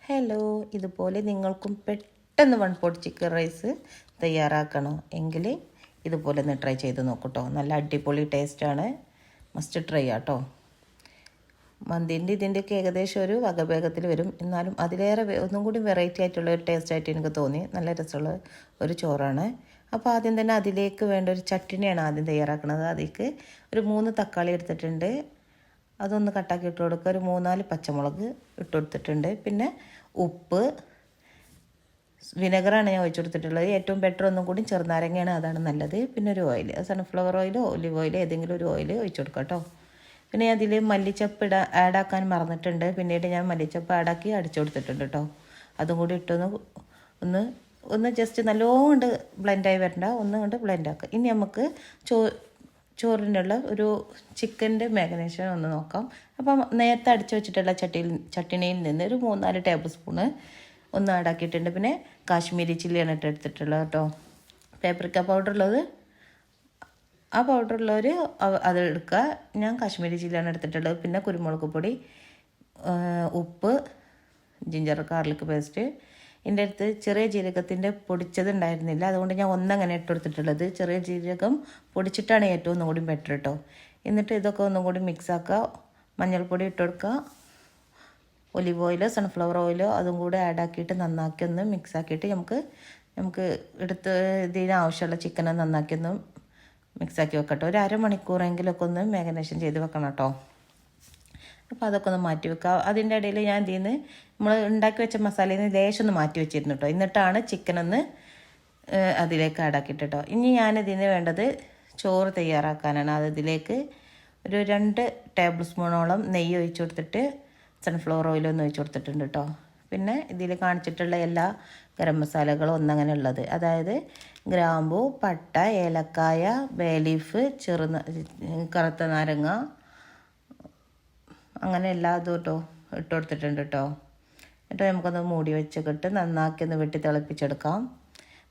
Hello, ഇതുപോലെ നിങ്ങൾക്കും പെട്ടെന്ന് വൺ പോട്ട് ചിക്കൻ റൈസ് തയ്യാറാക്കണോ എങ്കിൽ ഇതുപോലെ ഒന്ന് ട്രൈ ചെയ്ത് നോക്കൂട്ടോ. നല്ല അടിപൊളി ടേസ്റ്റാണ്, മസ്റ്റ് ട്രൈ ആട്ടോ. മന്തിൻ്റെ ഇതിൻ്റെയൊക്കെ ഏകദേശം ഒരു വകഭേദത്തിൽ വരും, എന്നാലും അതിലേറെ ഒന്നും കൂടി വെറൈറ്റി ആയിട്ടുള്ള ഒരു ടേസ്റ്റായിട്ട് എനിക്ക് തോന്നി. നല്ല രസമുള്ള ഒരു ചോറാണ്. അപ്പോൾ ആദ്യം തന്നെ അതിലേക്ക് വേണ്ട ഒരു ചട്ടിനിയാണ് ആദ്യം തയ്യാറാക്കുന്നത്. അതിലേക്ക് ഒരു 3 തക്കാളി എടുത്തിട്ടുണ്ട്, അതൊന്ന് കട്ടാക്കി ഇട്ട് കൊടുക്കുക. ഒരു 3-4 പച്ചമുളക് ഇട്ട് കൊടുത്തിട്ടുണ്ട്. പിന്നെ ഉപ്പ്, വിനെഗറാണ് ഞാൻ ഒഴിച്ചു കൊടുത്തിട്ടുള്ളത്. ഏറ്റവും ബെറ്റർ ഒന്നും കൂടി ചെറുനാരങ്ങയാണ്, അതാണ് നല്ലത്. പിന്നെ ഒരു ഓയിൽ, സൺഫ്ലവർ ഓയിലോ ഒലിവ് ഓയിലോ ഏതെങ്കിലും ഒരു ഓയിൽ ഒഴിച്ചു കൊടുക്കാം കേട്ടോ. പിന്നെ അതിൽ മല്ലിച്ചപ്പ് ആഡാക്കാൻ മറന്നിട്ടുണ്ട്. പിന്നീട് ഞാൻ മല്ലിച്ചപ്പ് ആഡാക്കി അടിച്ചു കൊടുത്തിട്ടുണ്ട് കേട്ടോ. അതും കൂടി ഇട്ടൊന്ന് ഒന്ന് ജസ്റ്റ് നല്ലോണം ബ്ലെൻഡായി വരണ്ട, ഒന്നും കൊണ്ട് ബ്ലെൻഡാക്കുക. ഇനി നമുക്ക് ചോറിനുള്ള ഒരു ചിക്കൻ്റെ മാഗ്നേഷൻ ഒന്ന് നോക്കാം. അപ്പം നേരത്തെ അടിച്ചു വെച്ചിട്ടുള്ള ചട്ടിനിയിൽ നിന്ന് ഒരു 3-4 ടേബിൾ സ്പൂണ് ഒന്ന് ആഡാക്കിയിട്ടുണ്ട്. പിന്നെ കാശ്മീരി ചില്ലിയാണ് എടുത്തിട്ടുള്ളത് കേട്ടോ. പാപ്രിക്ക പൗഡറുള്ളത്, ആ പൗഡറുള്ളവർ അത് എടുക്കുക. ഞാൻ കാശ്മീരി ചില്ലിയാണ് എടുത്തിട്ടുള്ളത്. പിന്നെ കുരുമുളക് പൊടി, ഉപ്പ്, ജിഞ്ചർ ഗാർലിക് പേസ്റ്റ്. എൻ്റെ അടുത്ത് ചെറിയ ജീരകത്തിൻ്റെ പൊടിച്ചത് ഉണ്ടായിരുന്നില്ല, അതുകൊണ്ട് ഞാൻ ഒന്നങ്ങനെ ഇട്ട് കൊടുത്തിട്ടുള്ളത്. ചെറിയ ജീരകം പൊടിച്ചിട്ടാണ് ഏറ്റവും ഒന്നും കൂടി ബെറ്റർ കേട്ടോ. എന്നിട്ട് ഇതൊക്കെ ഒന്നും കൂടി മിക്സ് ആക്കുക. മഞ്ഞൾപ്പൊടി ഇട്ട് കൊടുക്കുക. ഒലിവ് ഓയിലോ സൺഫ്ലവർ ഓയിലോ അതും കൂടെ ആഡാക്കിയിട്ട് നന്നാക്കി ഒന്ന് മിക്സ് ആക്കിയിട്ട് നമുക്ക് എടുത്ത് ഇതിന് ആവശ്യമുള്ള ചിക്കനെ നന്നാക്കി ഒന്ന് മിക്സാക്കി വെക്കട്ടോ. ഒരു അരമണിക്കൂറെങ്കിലൊക്കെ ഒന്ന് മാഗ്നേഷൻ ചെയ്ത് വെക്കണം കേട്ടോ. അപ്പോൾ അതൊക്കെ ഒന്ന് മാറ്റി വെക്കുക. അതിൻ്റെ ഇടയിൽ ഞാൻ ഇതിൽ നിന്ന് നമ്മൾ ഉണ്ടാക്കി വെച്ച മസാലയിൽ നിന്ന് ലേശം ഒന്ന് മാറ്റി വെച്ചിരുന്നു കേട്ടോ. എന്നിട്ടാണ് ചിക്കനൊന്ന് അതിലേക്ക് ആഡാക്കിയിട്ട് കേട്ടോ. ഇനി ഞാനിതിന് വേണ്ടത് ചോറ് തയ്യാറാക്കാനാണ്. അതിലേക്ക് ഒരു 2 ടേബിൾ സ്പൂണോളം നെയ്യ് ഒഴിച്ചു കൊടുത്തിട്ട് സൺഫ്ലവർ ഓയിലൊന്ന് ഒഴിച്ചു കൊടുത്തിട്ടുണ്ട് കേട്ടോ. പിന്നെ ഇതിൽ കാണിച്ചിട്ടുള്ള എല്ലാ ഗരം മസാലകളും ഒന്നങ്ങനെ ഉള്ളത്, അതായത് ഗ്രാമ്പൂ, പട്ട, ഏലക്കായ, ബേ ലീഫ്, കറുത്ത നാരങ്ങ, അങ്ങനെ എല്ലാ ഇതും കേട്ടോ ഇട്ട് കൊടുത്തിട്ടുണ്ട് കേട്ടോ. എന്നിട്ട് നമുക്കൊന്ന് മൂടി വെച്ചിട്ട് നന്നാക്കി ഒന്ന് വെട്ടി തിളപ്പിച്ചെടുക്കാം.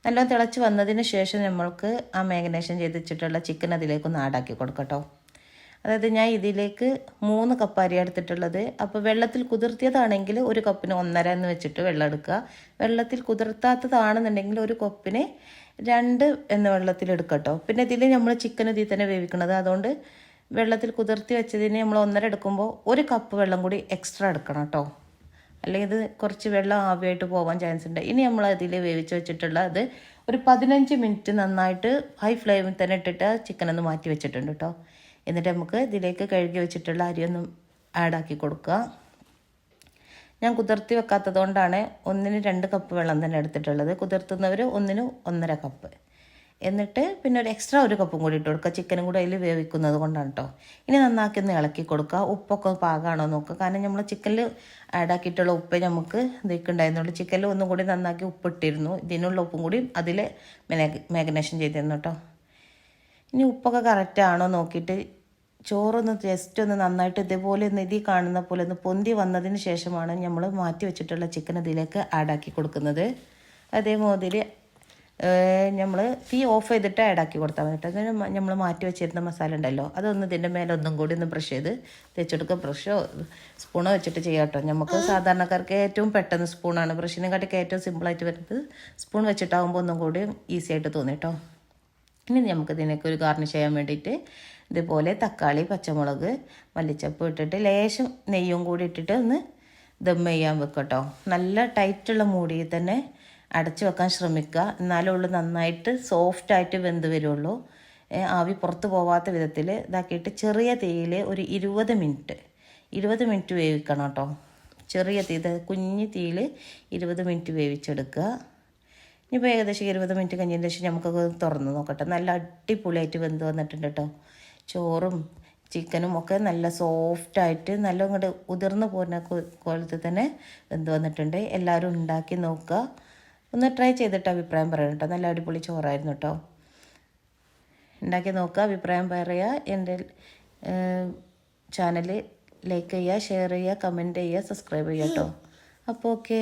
നല്ലോണം തിളച്ച് വന്നതിന് ശേഷം നമ്മൾക്ക് ആ മാഗ്നേഷൻ ചെയ്ത് വെച്ചിട്ടുള്ള ചിക്കൻ അതിലേക്കൊന്ന് ആഡാക്കി കൊടുക്കട്ടോ. അതായത് ഞാൻ ഇതിലേക്ക് 3 കപ്പ് അരി എടുത്തിട്ടുള്ളത്. അപ്പോൾ വെള്ളത്തിൽ കുതിർത്തിയതാണെങ്കിൽ 1 കപ്പിന് 1.5 എന്ന് വെച്ചിട്ട് വെള്ളം എടുക്കുക. വെള്ളത്തിൽ കുതിർത്താത്തതാണെന്നുണ്ടെങ്കിൽ 1 കപ്പിന് 2 എന്ന വെള്ളത്തിൽ എടുക്കട്ടോ. പിന്നെ ഇതിൽ നമ്മൾ ചിക്കൻ ഇതിൽ തന്നെ വേവിക്കണത്, അതുകൊണ്ട് വെള്ളത്തിൽ കുതിർത്തി വെച്ചതിന് നമ്മൾ 1.5 എടുക്കുമ്പോൾ 1 കപ്പ് വെള്ളം കൂടി എക്സ്ട്രാ എടുക്കണം കേട്ടോ. അല്ലെങ്കിൽ ഇത് കുറച്ച് വെള്ളം ആവിയായിട്ട് പോകാൻ ചാൻസ് ഉണ്ട്. ഇനി നമ്മൾ അതിൽ വേവിച്ച് വെച്ചിട്ടുള്ള അത് ഒരു 15 മിനിറ്റ് നന്നായിട്ട് ഹൈ ഫ്ലെയിമിൽ തന്നെ ഇട്ടിട്ട് ചിക്കനൊന്ന് മാറ്റി വെച്ചിട്ടുണ്ട് കേട്ടോ. എന്നിട്ട് നമുക്ക് ഇതിലേക്ക് കഴുകി വെച്ചിട്ടുള്ള അരിയൊന്നും ആഡാക്കി കൊടുക്കുക. ഞാൻ കുതിർത്തി വെക്കാത്തത് കൊണ്ടാണ് 1-ന് 2 കപ്പ് വെള്ളം തന്നെ എടുത്തിട്ടുള്ളത്. കുതിർത്തുന്നവർ 1-ന് 1.5 കപ്പ്. എന്നിട്ട് പിന്നെ ഒരു എക്സ്ട്രാ 1 കപ്പും കൂടി ഇട്ട് കൊടുക്കുക. ചിക്കനും കൂടെ അതിൽ വേവിക്കുന്നത് കൊണ്ടാണ് കേട്ടോ. ഇനി നന്നാക്കി ഒന്ന് ഇളക്കി കൊടുക്കുക. ഉപ്പൊക്കെ പാകമാണോ നോക്കുക. കാരണം നമ്മൾ ചിക്കനിൽ ആഡാക്കിയിട്ടുള്ള ഉപ്പ് നമുക്ക് ഇതൊക്കെ ഉണ്ടായിരുന്നുള്ളൂ. ചിക്കനിൽ ഒന്നും കൂടി നന്നാക്കി ഉപ്പിട്ടിരുന്നു. ഇതിനുള്ള ഉപ്പും കൂടി അതിൽ മാഗ്നേഷൻ ചെയ്തിരുന്നു കേട്ടോ. ഇനി ഉപ്പൊക്കെ കറക്റ്റ് ആണോ നോക്കിയിട്ട് ചോറൊന്ന് ജസ്റ്റ് ഒന്ന് നന്നായിട്ട് ഇതേപോലെ ഇതിൽ കാണുന്ന പോലെ ഒന്ന് പൊന്തി വന്നതിന് ശേഷമാണ് നമ്മൾ മാറ്റി വെച്ചിട്ടുള്ള ചിക്കൻ ഇതിലേക്ക് ആഡാക്കി കൊടുക്കുന്നത്. അതേമാതിരി നമ്മൾ തീ ഓഫ് ചെയ്തിട്ട് ആഡാക്കി കൊടുത്താൽ മതി കേട്ടോ. നമ്മൾ മാറ്റി വെച്ചിരുന്ന മസാല ഉണ്ടല്ലോ, അതൊന്ന് ഇതിൻ്റെ മേലെ ഒന്നും കൂടി ഒന്ന് ബ്രഷ് ചെയ്ത് തേച്ചെടുക്കുക. ബ്രഷോ സ്പൂണോ വെച്ചിട്ട് ചെയ്യാം കേട്ടോ. നമുക്ക് സാധാരണക്കാർക്ക് ഏറ്റവും പെട്ടെന്ന് സ്പൂണാണ്, ബ്രഷിനെ കാട്ടിയൊക്കെ ഏറ്റവും സിമ്പിളായിട്ട് വരുന്നത് സ്പൂൺ വെച്ചിട്ടാകുമ്പോൾ ഒന്നും കൂടി ഈസി ആയിട്ട് തോന്നി കേട്ടോ. ഇനി നമുക്ക് ഇതിനൊക്കെ ഒരു ഗാർണിഷ് ചെയ്യാൻ വേണ്ടിയിട്ട് ഇതുപോലെ തക്കാളി, പച്ചമുളക്, മല്ലിച്ചപ്പ് ഇട്ടിട്ട് ലേശം നെയ്യും കൂടി ഇട്ടിട്ട് ഒന്ന് ദം ചെയ്യാൻ വെക്കട്ടോ. നല്ല ടൈറ്റുള്ള മൂടിയിൽ തന്നെ അടച്ചു വെക്കാൻ ശ്രമിക്കുക. എന്നാലേ ഉള്ളൂ നന്നായിട്ട് സോഫ്റ്റായിട്ട് വെന്ത് വരുള്ളൂ. ആവി പുറത്ത് പോവാത്ത വിധത്തിൽ ഇതാക്കിയിട്ട് ചെറിയ തീയിൽ ഒരു 20 മിനിറ്റ് വേവിക്കണം കേട്ടോ. ചെറിയ തീ, കുഞ്ഞ് തീയിൽ 20 മിനിറ്റ് വേവിച്ചെടുക്കുക. ഇനിയിപ്പോൾ ഏകദേശം 20 മിനിറ്റ് കഴിഞ്ഞതിന് ശേഷം നമുക്കത് തുറന്ന് നോക്കട്ടെ. നല്ല അടിപൊളിയായിട്ട് വെന്ത് വന്നിട്ടുണ്ട് കേട്ടോ. ചോറും ചിക്കനും ഒക്കെ നല്ല സോഫ്റ്റായിട്ട് നല്ല ഇങ്ങോട്ട് ഉതിർന്ന് പോകുന്ന കോലത്തിൽ തന്നെ വെന്ത് വന്നിട്ടുണ്ട്. എല്ലാവരും ഉണ്ടാക്കി നോക്കുക. ഒന്ന് ട്രൈ ചെയ്തിട്ട് അഭിപ്രായം പറയണം കേട്ടോ. നല്ല അടിപൊളി ചോറായിരുന്നു കേട്ടോ. ഉണ്ടാക്കി നോക്കുക, അഭിപ്രായം പറയുക. എൻ്റെ ചാനൽ ലൈക്ക് ചെയ്യുക, ഷെയർ ചെയ്യുക, കമൻറ്റ് ചെയ്യുക, സബ്സ്ക്രൈബ് ചെയ്യുക കേട്ടോ. അപ്പോൾ ഓക്കെ.